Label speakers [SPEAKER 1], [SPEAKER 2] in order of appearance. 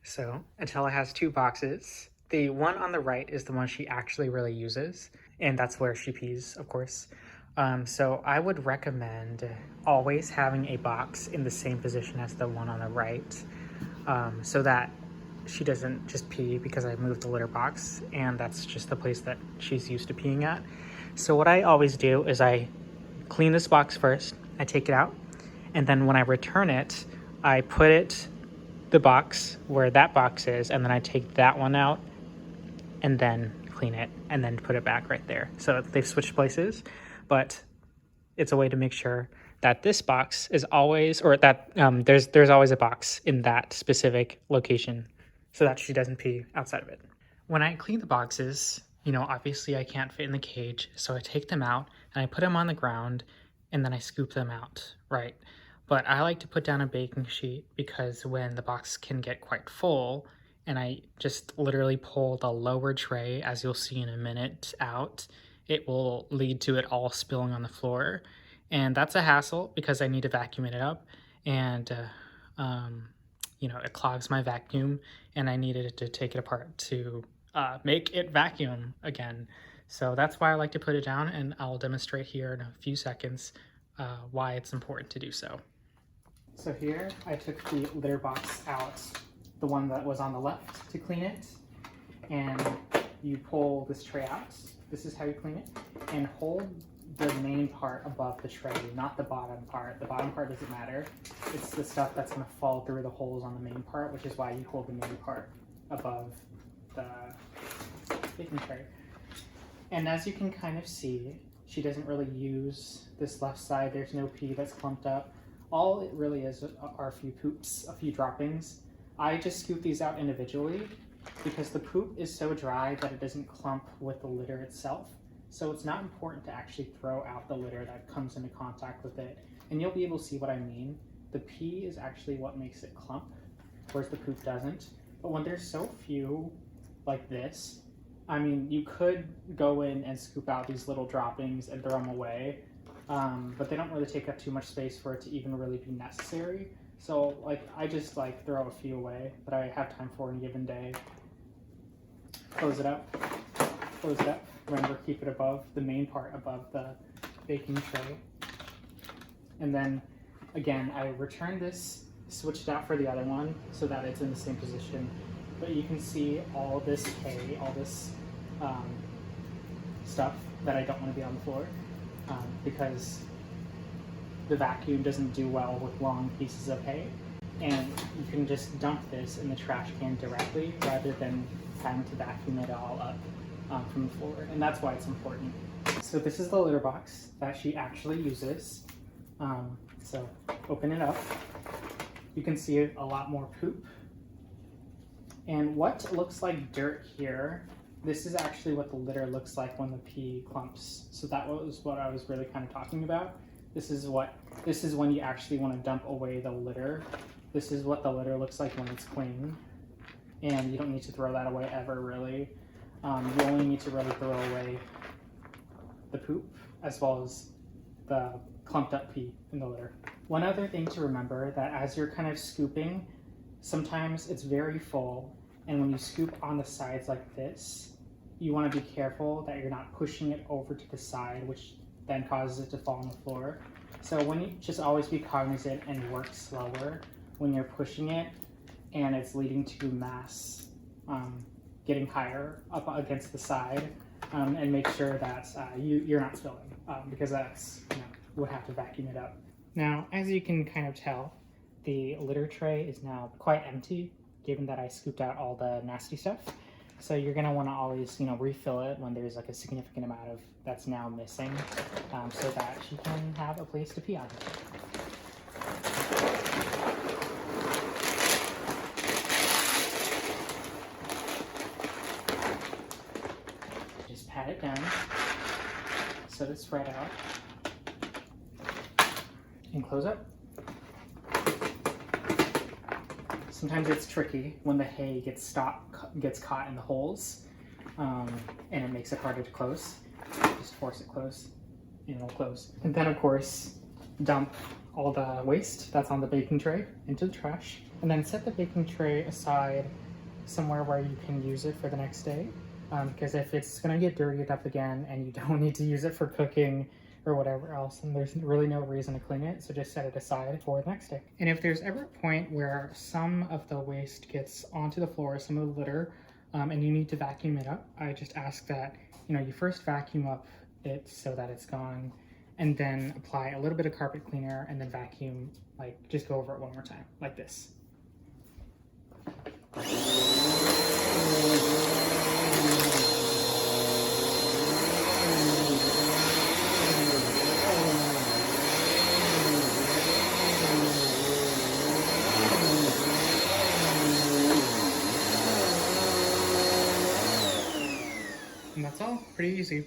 [SPEAKER 1] So Atilla has two boxes. The one on the right is the one she actually really uses, and that's where she pees, of course. So I would recommend always having a box in the same position as the one on the right, so that she doesn't just pee because I moved the litter box, and that's just the place that she's used to peeing at. So what I always do is I clean this box first, I take it out, and then when I return it, I put the box where that box is, and then I take that one out and then clean it and then put it back right there. So they've switched places, but it's a way to make sure that this box is always, or that there's always a box in that specific location so that she doesn't pee outside of it. When I clean the boxes, obviously I can't fit in the cage, so I take them out and I put them on the ground and then I scoop them out, right? But I like to put down a baking sheet because when the box can get quite full and I just literally pull the lower tray, as you'll see in a minute, out, it will lead to it all spilling on the floor. And that's a hassle because I need to vacuum it up, and it clogs my vacuum, and I needed to take it apart to make it vacuum again. So that's why I like to put it down, and I'll demonstrate here in a few seconds why it's important to do so. So here I took the litter box out, the one that was on the left, to clean it, and you pull this tray out. This is how you clean it, and hold the main part above the tray, not the bottom part. The bottom part doesn't matter. It's the stuff that's going to fall through the holes on the main part, which is why you hold the main part above the baking tray. And as you can kind of see, she doesn't really use this left side. There's no pee that's clumped up. All it really is are a few poops, a few droppings. I just scoop these out individually because the poop is so dry that it doesn't clump with the litter itself. So it's not important to actually throw out the litter that comes into contact with it. And you'll be able to see what I mean. The pee is actually what makes it clump, whereas the poop doesn't. But when there's so few like this, I mean, you could go in and scoop out these little droppings and throw them away, but they don't really take up too much space for it to even really be necessary. So I just throw a few away that I have time for in a given day. Close it up, close it up. Remember, keep it above the main part, above the baking tray. And then again, I return this, switch it out for the other one so that it's in the same position. But you can see all this hay, all this stuff that I don't want to be on the floor because the vacuum doesn't do well with long pieces of hay. And you can just dump this in the trash can directly rather than having to vacuum it all up from the floor, and that's why it's important. So this is the litter box that she actually uses. So open it up. You can see a lot more poop. And what looks like dirt here, this is actually what the litter looks like when the pee clumps. So that was what I was really kind of talking about. This is when you actually want to dump away the litter. This is what the litter looks like when it's clean. And you don't need to throw that away ever, really. You only need to really throw away the poop as well as the clumped up pee in the litter. One other thing to remember, that as you're kind of scooping, sometimes it's very full, and when you scoop on the sides like this, you want to be careful that you're not pushing it over to the side, which then causes it to fall on the floor. So when you just always be cognizant and work slower when you're pushing it and it's leading to mass getting higher up against the side, and make sure that you're not spilling because that's, would have to vacuum it up. Now, as you can kind of tell, the litter tray is now quite empty, given that I scooped out all the nasty stuff. So you're gonna wanna always, refill it when there's a significant amount of that's now missing, so that she can have a place to pee on. Just pat it down, set it spread out, and close up. Sometimes it's tricky when the hay gets caught in the holes, and it makes it harder to close. Just force it close, and it'll close. And then, of course, dump all the waste that's on the baking tray into the trash, and then set the baking tray aside somewhere where you can use it for the next day. Because if it's gonna get dirtied up again and you don't need to use it for cooking or whatever else, and there's really no reason to clean it, so just set it aside for the next day. And if there's ever a point where some of the waste gets onto the floor, some of the litter, and you need to vacuum it up, I just ask that you first vacuum up it so that it's gone, and then apply a little bit of carpet cleaner, and then vacuum, like just go over it one more time, like this. And that's all, pretty easy.